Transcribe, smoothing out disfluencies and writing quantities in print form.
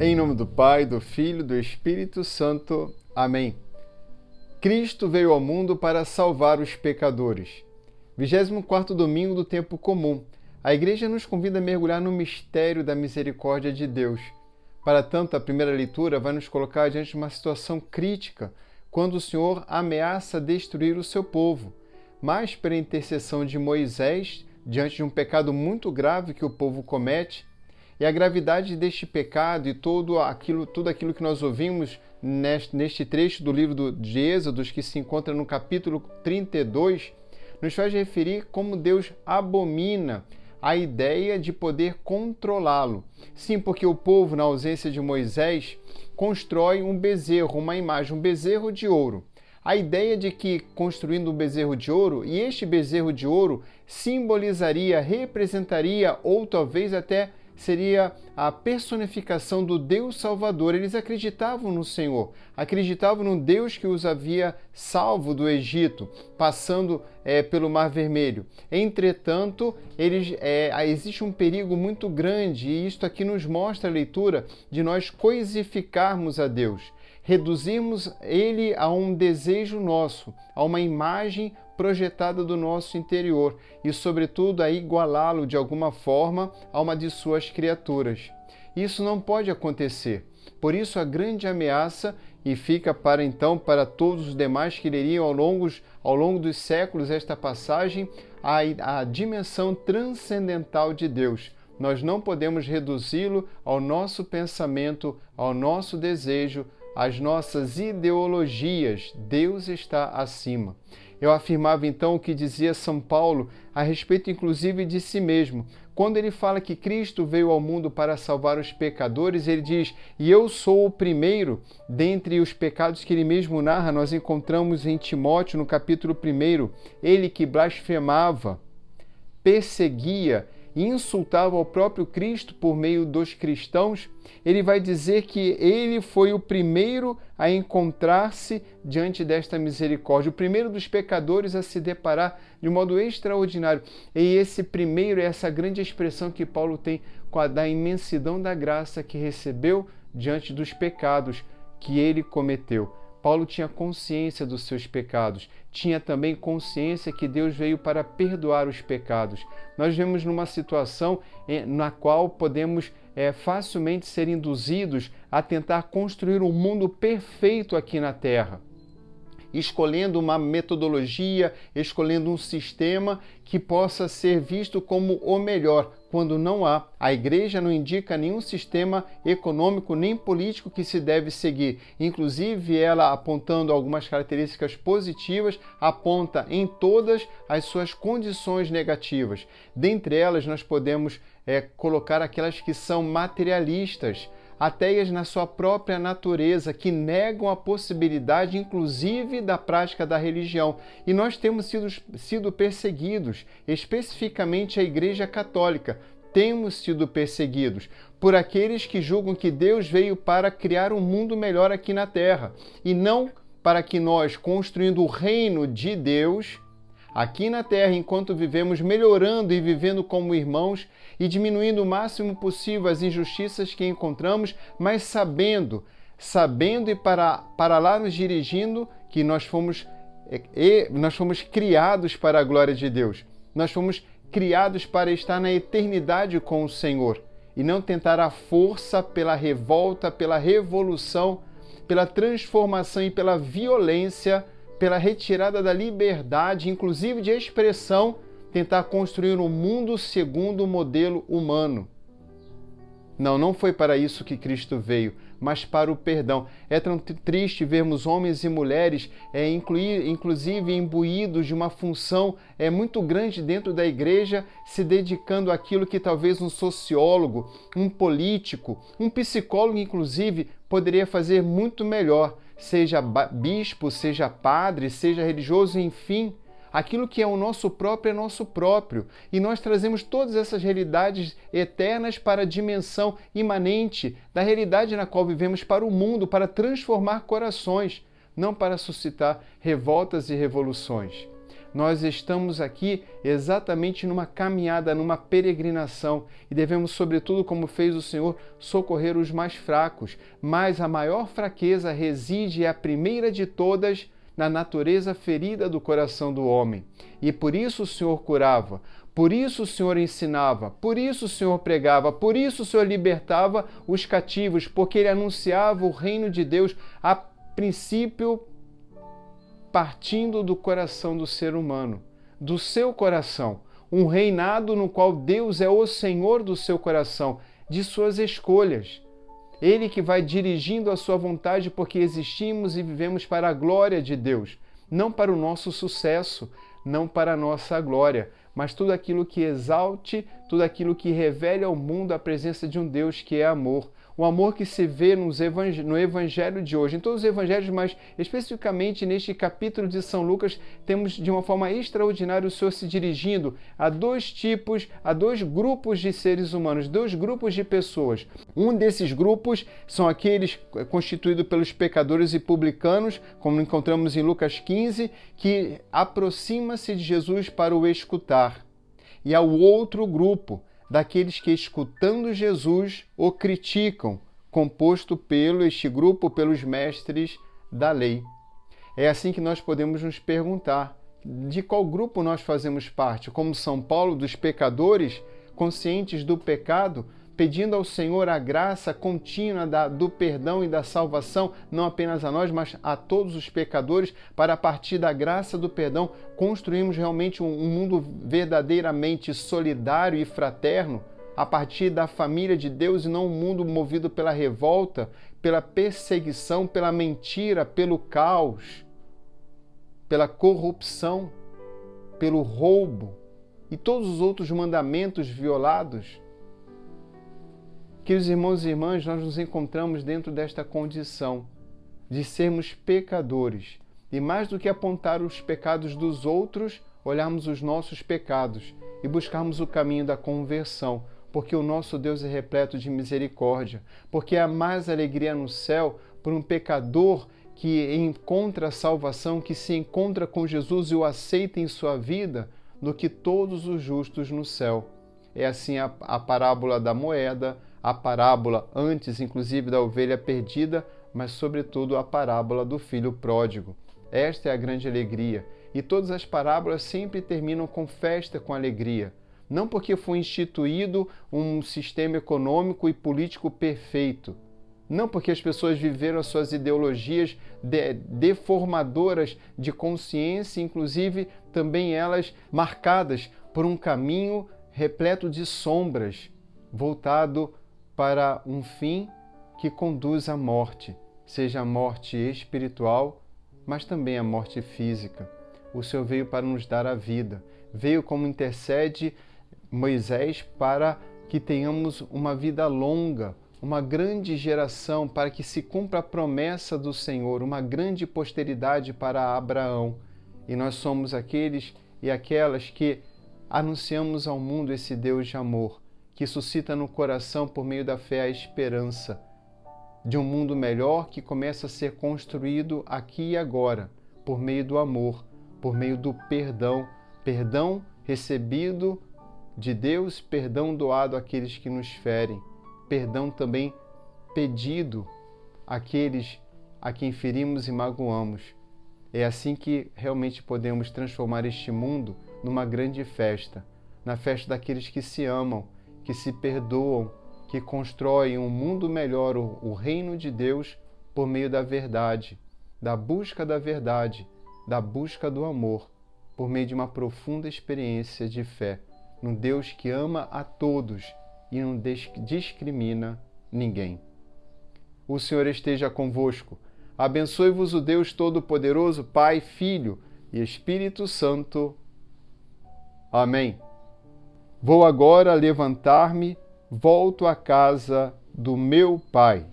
Em nome do Pai, do Filho e do Espírito Santo. Amém. Cristo veio ao mundo para salvar os pecadores. 24º domingo do tempo comum. A Igreja nos convida a mergulhar no mistério da misericórdia de Deus. Para tanto, a primeira leitura vai nos colocar diante de uma situação crítica, quando o Senhor ameaça destruir o seu povo. Mas, pela intercessão de Moisés, diante de um pecado muito grave que o povo comete, e a gravidade deste pecado e tudo aquilo que nós ouvimos neste trecho do livro de Êxodos, que se encontra no capítulo 32, nos faz referir como Deus abomina a ideia de poder controlá-lo. Sim, porque o povo, na ausência de Moisés, constrói um bezerro, uma imagem, um bezerro de ouro. A ideia de que, construindo um bezerro de ouro, e este bezerro de ouro simbolizaria, representaria, ou talvez até seria a personificação do Deus Salvador. Eles acreditavam no Senhor, acreditavam no Deus que os havia salvo do Egito, passando pelo Mar Vermelho. Entretanto, existe um perigo muito grande, e isto aqui nos mostra a leitura de nós coisificarmos a Deus, reduzirmos Ele a um desejo nosso, a uma imagem projetada do nosso interior e, sobretudo, a igualá-lo de alguma forma a uma de suas criaturas. Isso não pode acontecer. Por isso, a grande ameaça, e fica para todos os demais que leriam ao longo dos séculos esta passagem, a dimensão transcendental de Deus. Nós não podemos reduzi-lo ao nosso pensamento, ao nosso desejo, às nossas ideologias. Deus está acima. Eu afirmava então o que dizia São Paulo a respeito inclusive de si mesmo. Quando ele fala que Cristo veio ao mundo para salvar os pecadores, ele diz: e eu sou o primeiro. Dentre os pecados que ele mesmo narra, nós encontramos em Timóteo, no capítulo 1, ele que blasfemava, perseguia e insultava ao próprio Cristo por meio dos cristãos. Ele vai dizer que ele foi o primeiro a encontrar-se diante desta misericórdia, o primeiro dos pecadores a se deparar de modo extraordinário. E esse primeiro é essa grande expressão que Paulo tem da imensidão da graça que recebeu diante dos pecados que ele cometeu. Paulo tinha consciência dos seus pecados, tinha também consciência que Deus veio para perdoar os pecados. Nós vemos numa situação na qual podemos facilmente ser induzidos a tentar construir um mundo perfeito aqui na Terra, escolhendo uma metodologia, escolhendo um sistema que possa ser visto como o melhor, quando não há. A Igreja não indica nenhum sistema econômico nem político que se deve seguir. Inclusive, ela, apontando algumas características positivas, aponta em todas as suas condições negativas. Dentre elas, nós podemos colocar aquelas que são materialistas, ateias na sua própria natureza, que negam a possibilidade, inclusive, da prática da religião. E nós temos sido perseguidos, especificamente a Igreja Católica. Temos sido perseguidos por aqueles que julgam que Deus veio para criar um mundo melhor aqui na Terra, e não para que nós, construindo o reino de Deus aqui na Terra, enquanto vivemos, melhorando e vivendo como irmãos e diminuindo o máximo possível as injustiças que encontramos, mas sabendo e para lá nos dirigindo, que nós fomos criados para a glória de Deus. Nós fomos criados para estar na eternidade com o Senhor e não tentar à força, pela revolta, pela revolução, pela transformação e pela violência, pela retirada da liberdade, inclusive de expressão, tentar construir um mundo segundo o modelo humano. Não foi para isso que Cristo veio, mas para o perdão. É tão triste vermos homens e mulheres, inclusive imbuídos de uma função muito grande dentro da Igreja, se dedicando àquilo que talvez um sociólogo, um político, um psicólogo, inclusive, poderia fazer muito melhor. Seja bispo, seja padre, seja religioso, enfim, aquilo que é o nosso próprio é nosso próprio. E nós trazemos todas essas realidades eternas para a dimensão imanente da realidade na qual vivemos, para o mundo, para transformar corações, não para suscitar revoltas e revoluções. Nós estamos aqui exatamente numa caminhada, numa peregrinação e devemos, sobretudo, como fez o Senhor, socorrer os mais fracos. Mas a maior fraqueza reside, a primeira de todas, na natureza ferida do coração do homem. E por isso o Senhor curava, por isso o Senhor ensinava, por isso o Senhor pregava, por isso o Senhor libertava os cativos, porque Ele anunciava o reino de Deus a princípio partindo do coração do ser humano, do seu coração, um reinado no qual Deus é o Senhor do seu coração, de suas escolhas. Ele que vai dirigindo a sua vontade porque existimos e vivemos para a glória de Deus, não para o nosso sucesso, não para a nossa glória, mas tudo aquilo que exalte, tudo aquilo que revele ao mundo a presença de um Deus que é amor. O amor que se vê no Evangelho de hoje. Em todos os Evangelhos, mas especificamente neste capítulo de São Lucas, temos de uma forma extraordinária o Senhor se dirigindo a dois grupos de seres humanos, dois grupos de pessoas. Um desses grupos são aqueles constituídos pelos pecadores e publicanos, como encontramos em Lucas 15, que aproxima-se de Jesus para o escutar. E há o outro grupo, daqueles que, escutando Jesus, o criticam, composto este grupo pelos mestres da lei. É assim que nós podemos nos perguntar, de qual grupo nós fazemos parte? Como São Paulo, dos pecadores, conscientes do pecado, pedindo ao Senhor a graça contínua do perdão e da salvação, não apenas a nós, mas a todos os pecadores, para a partir da graça do perdão construirmos realmente um mundo verdadeiramente solidário e fraterno, a partir da família de Deus e não um mundo movido pela revolta, pela perseguição, pela mentira, pelo caos, pela corrupção, pelo roubo e todos os outros mandamentos violados. Queridos irmãos e irmãs, nós nos encontramos dentro desta condição de sermos pecadores e, mais do que apontar os pecados dos outros, olharmos os nossos pecados e buscarmos o caminho da conversão, porque o nosso Deus é repleto de misericórdia, porque há mais alegria no céu por um pecador que encontra a salvação, que se encontra com Jesus e o aceita em sua vida, do que todos os justos no céu. É assim a parábola da moeda, a parábola antes, inclusive, da ovelha perdida, mas, sobretudo, a parábola do filho pródigo. Esta é a grande alegria. E todas as parábolas sempre terminam com festa, com alegria. Não porque foi instituído um sistema econômico e político perfeito. Não porque as pessoas viveram as suas ideologias deformadoras de consciência, inclusive também elas marcadas por um caminho repleto de sombras, voltado para um fim que conduz à morte, seja a morte espiritual, mas também a morte física. O Senhor veio para nos dar a vida, veio como intercede Moisés para que tenhamos uma vida longa, uma grande geração, para que se cumpra a promessa do Senhor, uma grande posteridade para Abraão. E nós somos aqueles e aquelas que anunciamos ao mundo esse Deus de amor, que suscita no coração, por meio da fé, a esperança de um mundo melhor que começa a ser construído aqui e agora, por meio do amor, por meio do perdão, perdão recebido de Deus, perdão doado àqueles que nos ferem, perdão também pedido àqueles a quem ferimos e magoamos. É assim que realmente podemos transformar este mundo numa grande festa, na festa daqueles que se amam, que se perdoam, que constroem um mundo melhor, o reino de Deus, por meio da verdade, da busca da verdade, da busca do amor, por meio de uma profunda experiência de fé, num Deus que ama a todos e não discrimina ninguém. O Senhor esteja convosco. Abençoe-vos o Deus Todo-Poderoso, Pai, Filho e Espírito Santo. Amém. Vou agora levantar-me, volto à casa do meu Pai.